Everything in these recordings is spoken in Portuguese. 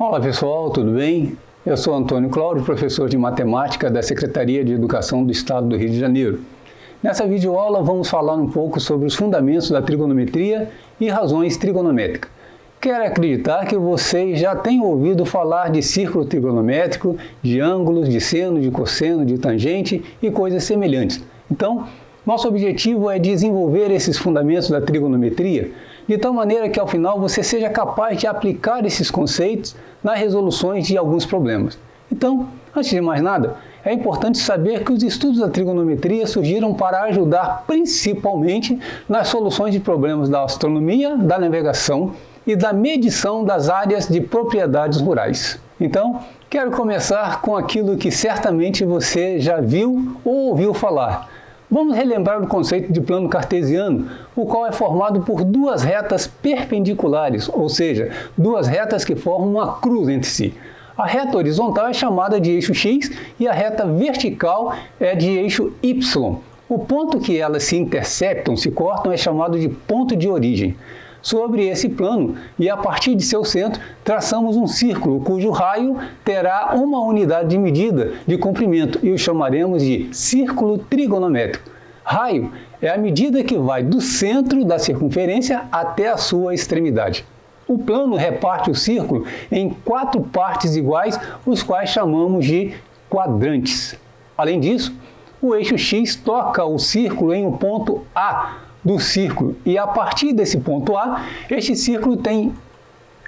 Olá pessoal, tudo bem? Eu sou Antônio Cláudio, professor de Matemática da Secretaria de Educação do Estado do Rio de Janeiro. Nessa videoaula vamos falar um pouco sobre os fundamentos da trigonometria e razões trigonométricas. Quero acreditar que vocês já têm ouvido falar de círculo trigonométrico, de ângulos, de seno, de cosseno, de tangente e coisas semelhantes. Então, nosso objetivo é desenvolver esses fundamentos da trigonometria de tal maneira que ao final você seja capaz de aplicar esses conceitos nas resoluções de alguns problemas. Então, antes de mais nada, é importante saber que os estudos da trigonometria surgiram para ajudar principalmente nas soluções de problemas da astronomia, da navegação e da medição das áreas de propriedades rurais. Então, quero começar com aquilo que certamente você já viu ou ouviu falar. Vamos relembrar o conceito de plano cartesiano, o qual é formado por duas retas perpendiculares, ou seja, duas retas que formam uma cruz entre si. A reta horizontal é chamada de eixo x e a reta vertical é de eixo y. O ponto que elas se interceptam, se cortam, é chamado de ponto de origem. Sobre esse plano, e a partir de seu centro, traçamos um círculo cujo raio terá uma unidade de medida de comprimento e o chamaremos de círculo trigonométrico. Raio é a medida que vai do centro da circunferência até a sua extremidade. O plano reparte o círculo em 4 partes iguais, os quais chamamos de quadrantes. Além disso, o eixo x toca o círculo em um ponto A do círculo e a partir desse ponto A, este círculo tem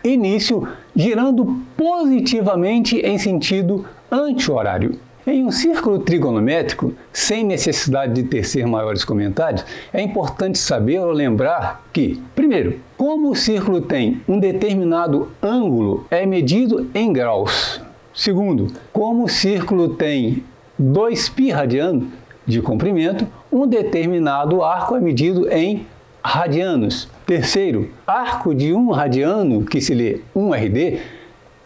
início girando positivamente em sentido anti-horário. Em um círculo trigonométrico, sem necessidade de tecer maiores comentários, é importante saber ou lembrar que, primeiro, como o círculo tem um determinado ângulo, é medido em graus. Segundo, como o círculo tem 2π radiano de comprimento, um determinado arco é medido em radianos. Terceiro, arco de 1 radiano, que se lê 1 RD,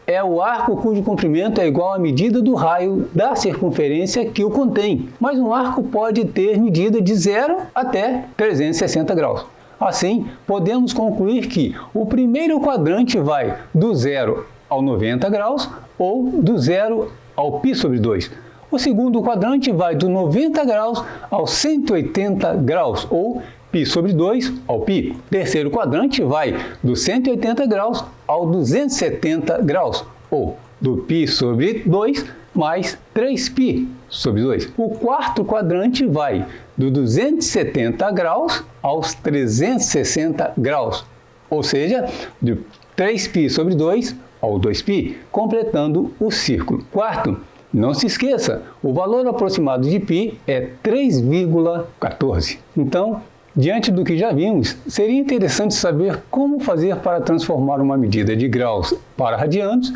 é o arco cujo comprimento é igual à medida do raio da circunferência que o contém, mas um arco pode ter medida de 0 até 360 graus. Assim, podemos concluir que o primeiro quadrante vai do 0 ao 90 graus ou do 0 ao π sobre 2. O segundo quadrante vai do 90 graus ao 180 graus, ou π sobre 2 ao π. Terceiro quadrante vai do 180 graus ao 270 graus, ou do π sobre 2 mais 3π sobre 2. O quarto quadrante vai do 270 graus aos 360 graus, ou seja, do 3π sobre 2 ao 2π, completando o círculo. Quarto, não se esqueça, o valor aproximado de π é 3,14. Então, diante do que já vimos, seria interessante saber como fazer para transformar uma medida de graus para radianos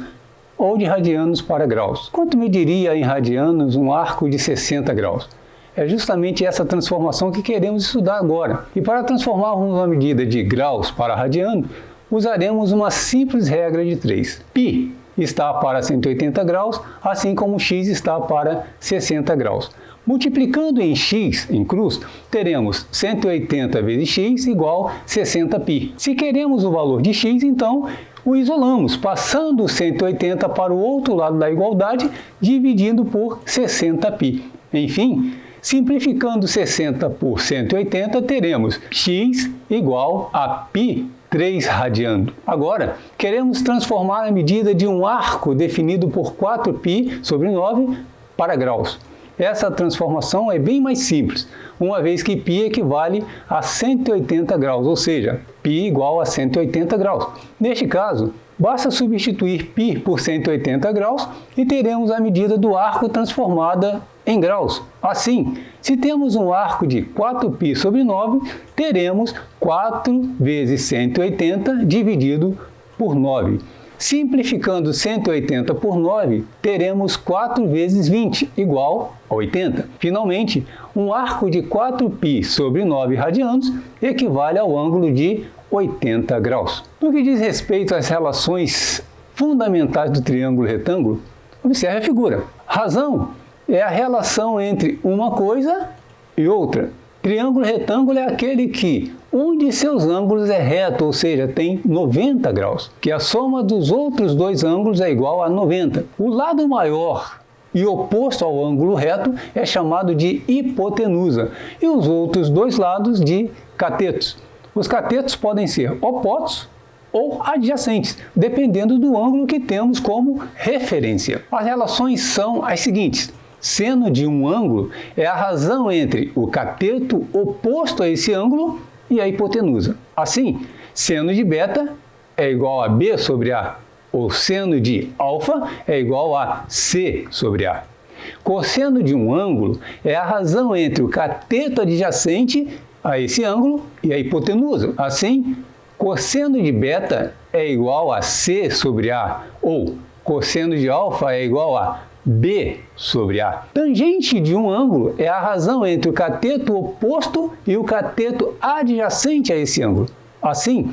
ou de radianos para graus. Quanto mediria em radianos um arco de 60 graus? É justamente essa transformação que queremos estudar agora. E para transformarmos uma medida de graus para radiano, usaremos uma simples regra de 3. Π está para 180 graus, assim como x está para 60 graus. Multiplicando em x, em cruz, teremos 180 vezes x igual 60π. Se queremos o valor de x, então o isolamos, passando o 180 para o outro lado da igualdade, dividindo por 60π. Enfim, simplificando 60 por 180, teremos x igual a π 3 radiano. Agora, queremos transformar a medida de um arco definido por 4π sobre 9 para graus. Essa transformação é bem mais simples, uma vez que π equivale a 180 graus, ou seja, π igual a 180 graus. Neste caso, basta substituir π por 180 graus e teremos a medida do arco transformada em graus. Assim, se temos um arco de 4π sobre 9, teremos 4 vezes 180 dividido por 9. Simplificando 180 por 9, teremos 4 vezes 20, igual a 80. Finalmente, um arco de 4π sobre 9 radianos equivale ao ângulo de 80 graus. No que diz respeito às relações fundamentais do triângulo retângulo, observe a figura. Razão é a relação entre uma coisa e outra. Triângulo retângulo é aquele que um de seus ângulos é reto, ou seja, tem 90 graus, que a soma dos outros dois ângulos é igual a 90. O lado maior e oposto ao ângulo reto é chamado de hipotenusa e os outros dois lados de catetos. Os catetos podem ser opostos ou adjacentes, dependendo do ângulo que temos como referência. As relações são as seguintes. Seno de um ângulo é a razão entre o cateto oposto a esse ângulo e a hipotenusa. Assim, seno de beta é igual a B sobre A, ou seno de alfa é igual a C sobre A. Cosseno de um ângulo é a razão entre o cateto adjacente a esse ângulo e a hipotenusa. Assim, cosseno de beta é igual a C sobre A, ou cosseno de alfa é igual a B sobre A. Tangente de um ângulo é a razão entre o cateto oposto e o cateto adjacente a esse ângulo. Assim,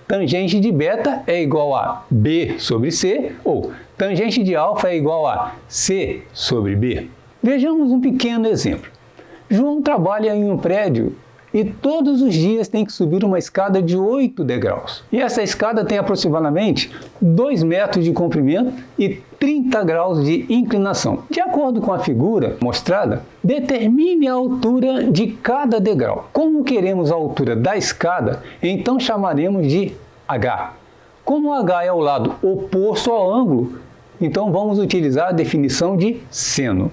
tangente de beta é igual a B sobre C, ou tangente de alfa é igual a C sobre B. Vejamos um pequeno exemplo. João trabalha em um prédio e todos os dias tem que subir uma escada de 8 degraus. E essa escada tem aproximadamente 2 metros de comprimento e 30 graus de inclinação. De acordo com a figura mostrada, determine a altura de cada degrau. Como queremos a altura da escada, então chamaremos de H. Como H é o lado oposto ao ângulo, então vamos utilizar a definição de seno.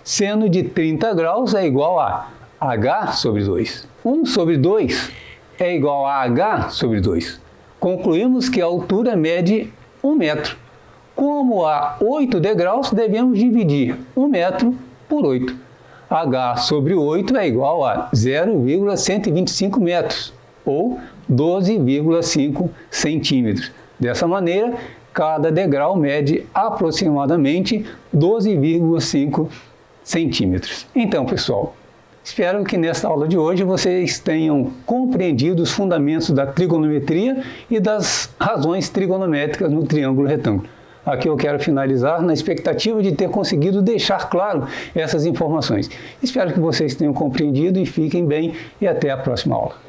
Seno de 30 graus é igual a H sobre 2. 1 sobre 2 é igual a H sobre 2. Concluímos que a altura mede 1 metro. Como há 8 degraus, devemos dividir 1 metro por 8. H sobre 8 é igual a 0,125 metros, ou 12,5 centímetros. Dessa maneira, cada degrau mede aproximadamente 12,5 centímetros. Então, pessoal, espero que nesta aula de hoje vocês tenham compreendido os fundamentos da trigonometria e das razões trigonométricas no triângulo retângulo. Aqui eu quero finalizar na expectativa de ter conseguido deixar claro essas informações. Espero que vocês tenham compreendido e fiquem bem e até a próxima aula.